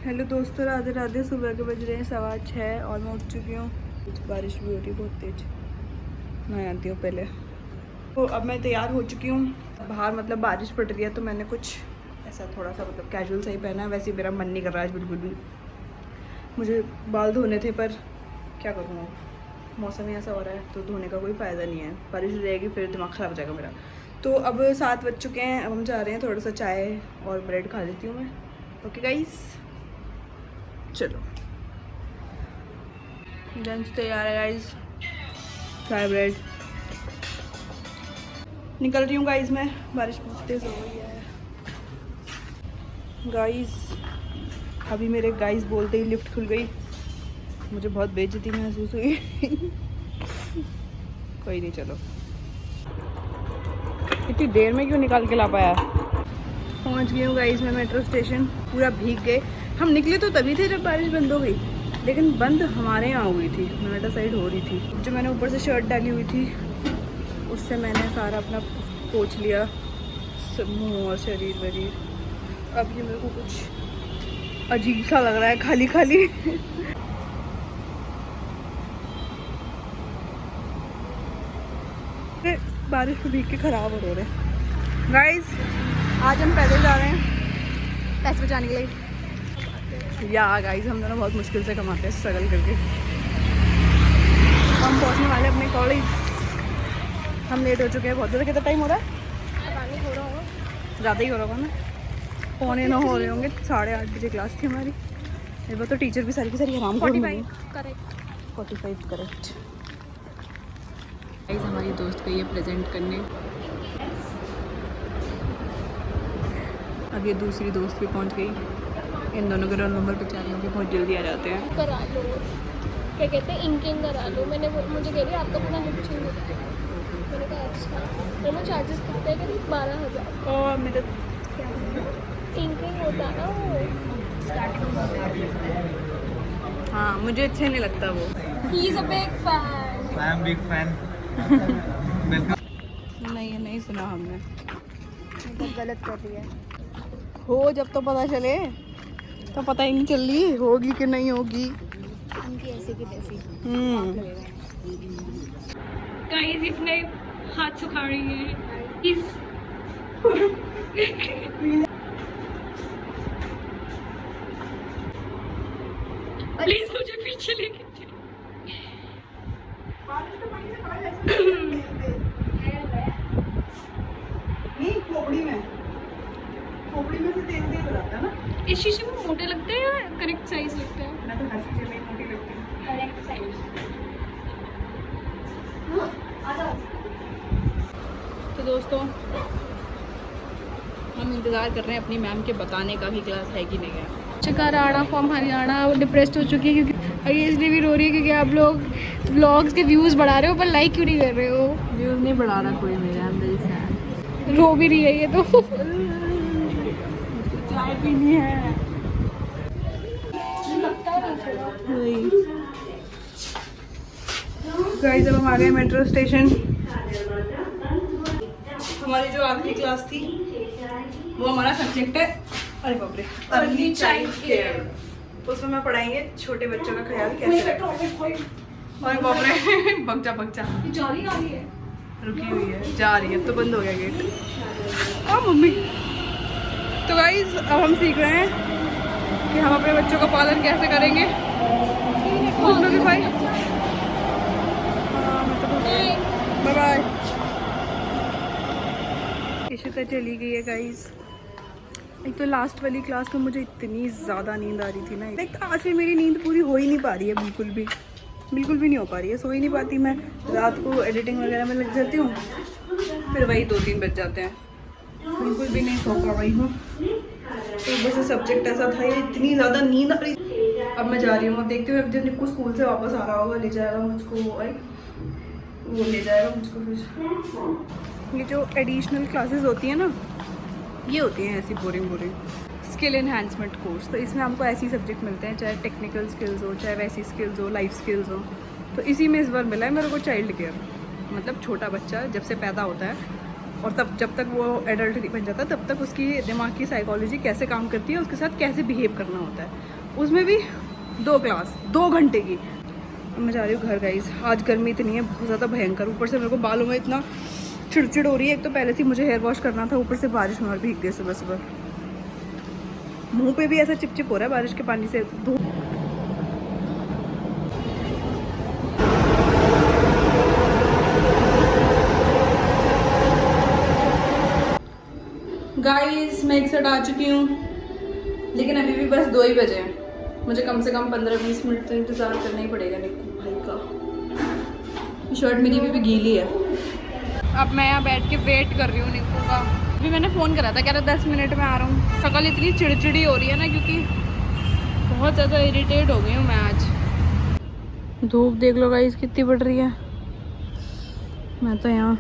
Hello दोस्तों, राधे राधे। सुबह के बज रहे हैं 6:15 और मैं उठ चुकी हूँ। बारिश भी हो रही है बहुत तेज। मैं आती हूँ पहले। तो अब मैं तैयार हो चुकी हूँ। बाहर मतलब बारिश पड़ रही है तो मैंने कुछ ऐसा थोड़ा सा मतलब कैजुअल सा ही पहना है। वैसे मेरा मन नहीं कर रहा है आज बिल्कुल भी। मुझे बाल धोने थे पर क्या करूँ, मौसम ही ऐसा हो रहा है तो धोने का कोई फ़ायदा नहीं है। बारिश रहेगी फिर दिमाग ख़राब हो जाएगा मेरा। तो अब 7 बज चुके हैं। अब हम जा रहे हैं, थोड़ा सा चाय और ब्रेड खा लेती हूँ मैं। ओके गाइस, चलो। लंच तैयार है गाइस। चाय ब्रेड। निकल रही हूँ गाइस मैं। बारिश बहुत तेज़ हो गई है गाइस। अभी मेरे गाइस बोलते ही लिफ्ट खुल गई। मुझे बहुत बेइज्जती महसूस हुई। कोई नहीं, चलो। इतनी देर में क्यों निकाल के ला पाया। पहुँच गई हूँ गाइस मैं मेट्रो स्टेशन। पूरा भीग गए। हम निकले तो तभी थे जब बारिश बंद हो गई, लेकिन बंद हमारे यहाँ हुई थी। नोएडा साइड हो रही थी। जो मैंने ऊपर से शर्ट डाली हुई थी उससे मैंने सारा अपना पोंछ लिया, मुँह और शरीर वरीर। अब ये मेरे को कुछ अजीब सा लग रहा है, खाली खाली। बारिश में भीग के ख़राब हो रहे हैं गाइस। आज हम पैदल जा रहे हैं पैसे बचाने के लिए। या गाइस, हम दोनों बहुत मुश्किल से कमाते हैं, स्ट्रगल करके। हम पहुंचने वाले अपने कॉलेज। हम लेट हो चुके हैं बहुत ज़्यादा। कितना टाइम हो रहा है? हो रहा होगा, ज़्यादा ही हो रहा होगा ना। 9:15 हो रहे होंगे। 8:30 बजे क्लास थी हमारी। इस बार तो टीचर भी सारी की सारी आराम कर 45 करेक्ट। 45 करेक्ट। गाइस, हमारी दोस्त गई है प्रेजेंट करने। अब ये दूसरी दोस्त भी पहुंच गई। इन दोनों के रोल नंबर बेचारियों के बहुत जल्दी आ जाते हैं। करा लो, क्या कहते हैं, इंकिंग करा लो। मुझे कह रही आपका पूरा लिप चेंज हो गया। मैंने कहा अच्छा। दोनों चार्जेस कितने हैं? 12,000। और मेरे इंकिंग होता है ना वो हाँ, मुझे अच्छे नहीं लगता वो। He is a big fan. I am big fan. नहीं सुना हमने। मतलब गलत कर रही है। हो जब तो पता चले। तो पता ही नहीं चल रही होगी कि नहीं होगी। उनकी ऐसी की तैसी। गाइस, इसने हाथ सुखा रही है। प्लीज मुझे पीछे लेके चलो। नहीं, खोपड़ी में से तेल तेल जाता है ना। इस शीशे में मोटे लगते हैं या करेक्ट साइज लगता है? मैं तो हर चीज़ में मोटी लगती हूँ। Correct size. तो दोस्तों, हम इंतज़ार कर रहे हैं अपनी मैम के बताने का कि क्लास है कि नहीं है। राणा फ्रॉम हरियाणा डिप्रेस्ड हो चुकी है क्योंकि ये इसलिए भी रो रही है क्योंकि आप लोग व्लॉग्स के व्यूज़ बढ़ा रहे हो पर लाइक क्यों नहीं कर रहे हो? व्यूज़ नहीं बढ़ा रहा कोई मेरे अंदर। रो भी रही है ये तो। चाय पीनी है। गाइस, जब हम आ गए मेट्रो स्टेशन। हमारी जो आखिरी क्लास थी वो हमारा सब्जेक्ट है, अरे बाप रे, अर्ली चाइल्ड केयर। उसमें मैं पढ़ाएंगे छोटे बच्चों का ख्याल कैसे रखें। अरे बाप रे, बच्चा रुकी हुई है, जा रही है। अब तो बंद हो गया गेट। हाँ मम्मी। तो गाइस, अब हम सीख रहे हैं कि हम अपने बच्चों का पालन कैसे करेंगे। उसमें भी भाई बाय बाय। इशिता चली गई है गाइस। एक तो लास्ट वाली क्लास में मुझे इतनी ज़्यादा नींद आ रही थी ना। एक तो आज भी मेरी नींद पूरी हो ही नहीं पा रही है, बिल्कुल भी नहीं हो पा रही है। सो ही नहीं पाती मैं। रात को एडिटिंग वगैरह में लग जाती हूँ, फिर वही 2-3 बज जाते हैं। बिल्कुल भी नहीं सो पा रही हूँ। तो बस सब्जेक्ट ऐसा था, ये इतनी ज़्यादा नींद आ रही। अब मैं जा रही हूँ। अब देखते हुए जब निक्कू स्कूल से वापस आ रहा होगा, ले जाएगा मुझको। वो ले जाएगा मुझको। फिर ये जो एडिशनल क्लासेस होती हैं ना, ये होती हैं ऐसी बोरिंग स्किल एनहांसमेंट कोर्स। तो इसमें हमको ऐसी सब्जेक्ट मिलते हैं, चाहे टेक्निकल स्किल्स हो, चाहे वैसी स्किल्स हो, लाइफ स्किल्स हो। तो इसी में इस बार मिला है मेरे को चाइल्ड केयर। मतलब छोटा बच्चा जब से पैदा होता है और तब जब तक वो एडल्ट नहीं बन जाता तब तक उसकी दिमाग की साइकोलॉजी कैसे काम करती है, उसके साथ कैसे बिहेव करना होता है। उसमें भी 2 क्लास 2 घंटे की। मैं जा रही हूँ घर गाइस। आज गर्मी इतनी है बहुत ज़्यादा भयंकर, ऊपर से मेरे को बालों में इतना चिड़चिड़ हो रही है। एक तो पहले से मुझे हेयर वॉश करना था, ऊपर से बारिश में और भीग गए सुबह सुबह। मुंह पे भी ऐसा चिपचिप हो रहा है बारिश के पानी से। गाइस मैं एक साइड आ चुकी हूँ, लेकिन अभी भी बस 2 ही बजे हैं। मुझे कम से कम 15-20 मिनट तो इंतज़ार करना ही पड़ेगा निक्कू भाई का। शर्ट मेरी अभी भी गीली है। अब मैं यहाँ बैठ के वेट कर रही हूँ निक्कू का। अभी मैंने फ़ोन करा था, कह रहा 10 मिनट में आ रहा हूँ। शक्ल इतनी चिड़चिड़ी हो रही है ना, क्योंकि बहुत ज़्यादा इरिटेट हो गई हूँ मैं आज। धूप देख लो गाइस कितनी बढ़ रही है। मैं तो यहाँ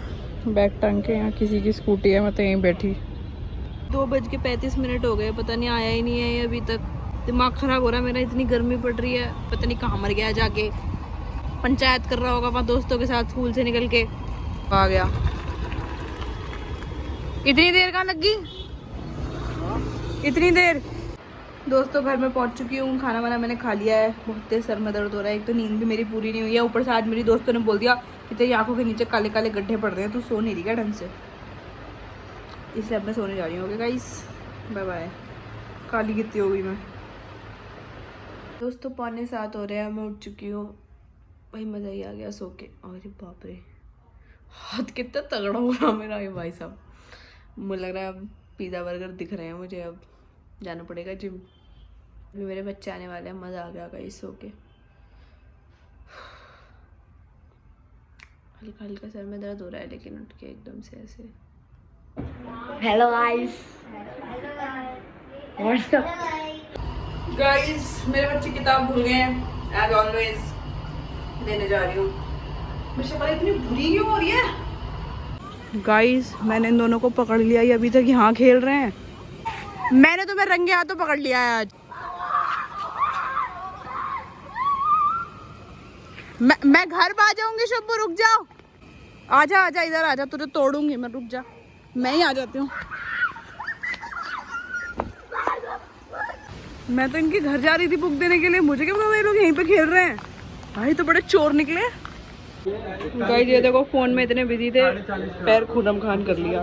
बैग टांग के, यहाँ किसी की स्कूटी है, मैं तो यहीं बैठी। 2:35 हो गए, पता नहीं आया ही नहीं है ये अभी तक। दिमाग ख़राब हो रहा है मेरा, इतनी गर्मी पड़ रही है। पता नहीं कहाँ मर गया, जाके पंचायत कर रहा होगा वहाँ दोस्तों के साथ स्कूल से निकल के। आ गया। इतनी देर कहाँ लगी? इतनी देर। दोस्तों घर में पहुँच चुकी हूँ, खाना वाना मैंने खा लिया है। बहुत तेज सर में दर्द हो रहा है, एक तो नींद भी मेरी पूरी नहीं हुई है। ऊपर से आज मेरी दोस्तों ने बोल दिया कि तेरी आंखों के नीचे काले काले गड्ढे पड़ रहे हैं, तू सो नहीं रही क्या ढंग से। इसलिए अब मैं सोने जा रही हूँ। Okay guys, bye bye. काली कितनी हो गई मैं। दोस्तों 6:45 हो रहे हैं, मैं उठ चुकी हूँ भाई। मज़ा ही आ गया सो के। अरे बाप रे, हाथ कितना तगड़ा हो रहा मेरा ये भाई साहब। मुझे लग रहा है अब पिज़्ज़ा बर्गर दिख रहे हैं मुझे। अब जाना पड़ेगा जिम। अभी मेरे बच्चे आने वाले हैं। मज़ा आ गया गाइस सो के। हल्का हल्का सर में दर्द हो रहा है, लेकिन उठ के एकदम से ऐसे। Hello guys. गाइस मेरे बच्चे किताब भूल गए हैं एज ऑलवेज। लेने जा रही हूँ। मेरी शक्ल इतनी बुरी क्यों हो रही है? गाइस मैंने इन दोनों को पकड़ लिया, ये अभी तक यहाँ खेल रहे हैं। मैंने तो मेरे रंगे हाथों पकड़ लिया है आज। मैं घर आ जाऊंगी। शुभ रुक जाओ, आजा आजा इधर आजा, तुझे तोड़ूंगी मैं। रुक जा, मैं ही आ जाती हूँ। मैं तो इनके घर जा रही थी बुक देने के लिए, मुझे क्या पता ये लोग यहीं पे खेल रहे हैं। भाई तो बड़े चोर निकले। गाइस ये देखो फोन में इतने बिजी थे, पैर खूनम खान कर लिया।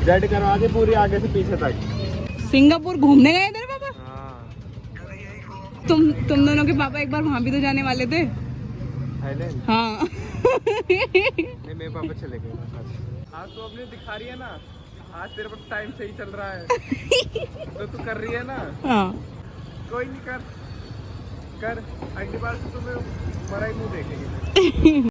रेड करवा के पूरी आगे से पीछे तक। सिंगापुर घूमने गए तेरे पापा? तुम दोनों के पापा एक बार वहाँ भी तो जाने वाले थे। हाँ नहीं मेरे पापा चले गए। आज तो अपने दिखा रही है ना, आज तेरे पास टाइम सही चल रहा है तो तू कर रही है ना। हाँ कोई नहीं, कर अगली बार से तुम्हें मरा ही मुँह देखेंगे।